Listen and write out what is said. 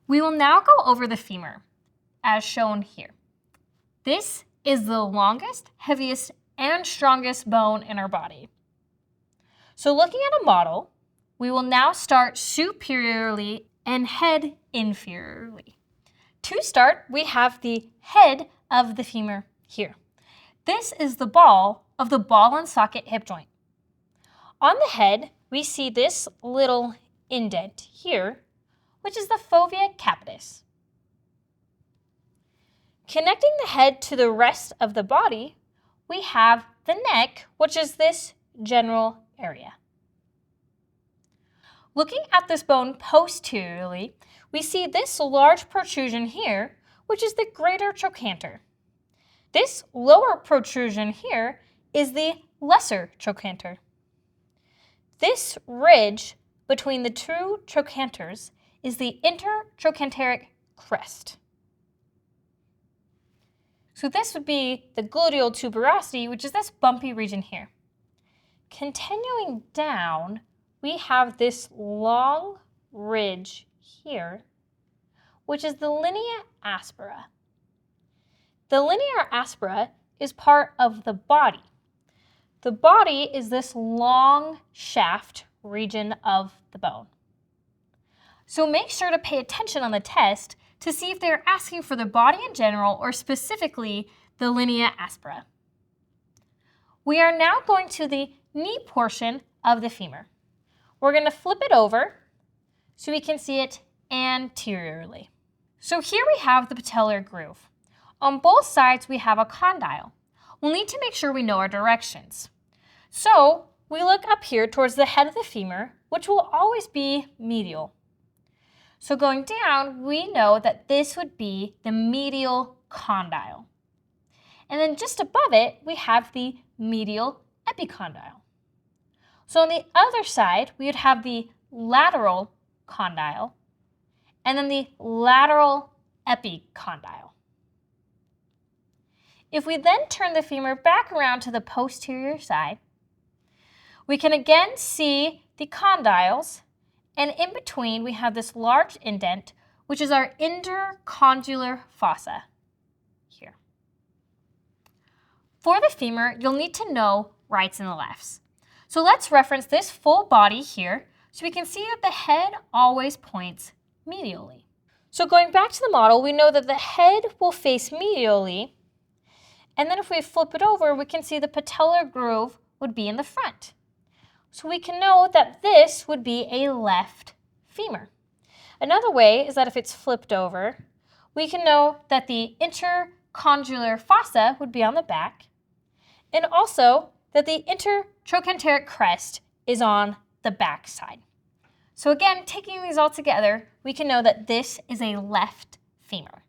We will now go over the femur, as shown here. This is the longest, heaviest, and strongest bone in our body. So looking at a model, we will now start superiorly and head inferiorly. To start, we have the head of the femur here. This is the ball of the ball and socket hip joint. On the head, we see this little indent here, which is the Fovea capitis. Connecting the head to the rest of the body, we have the neck, which is this general area. Looking at this bone posteriorly, we see this large protrusion here, which is the greater trochanter. This lower protrusion here is the lesser trochanter. This ridge between the two trochanters is the intertrochanteric crest. So this would be the gluteal tuberosity, which is this bumpy region here. Continuing down, we have this long ridge here, which is the linea aspera. The linea aspera is part of the body. The body is this long shaft region of the bone. So make sure to pay attention on the test to see if they're asking for the body in general or specifically the linea aspera. We are now going to the knee portion of the femur. We're going to flip it over so we can see it anteriorly. So here we have the patellar groove. On both sides we have a condyle. We'll need to make sure we know our directions. So we look up here towards the head of the femur, which will always be medial. So going down, we know that this would be the medial condyle. And then just above it, we have the medial epicondyle. So on the other side, we would have the lateral condyle and then the lateral epicondyle. If we then turn the femur back around to the posterior side, we can again see the condyles, and in between we have this large indent, which is our intercondylar fossa here. For the femur, you'll need to know rights and lefts. So let's reference this full body here so we can see that the head always points medially. So going back to the model, we know that the head will face medially, and then if we flip it over, we can see the patellar groove would be in the front. So we can know that this would be a left femur. Another way is that if it's flipped over, we can know that the intercondylar fossa would be on the back, and also that the intertrochanteric crest is on the back side. So again, taking these all together, we can know that this is a left femur.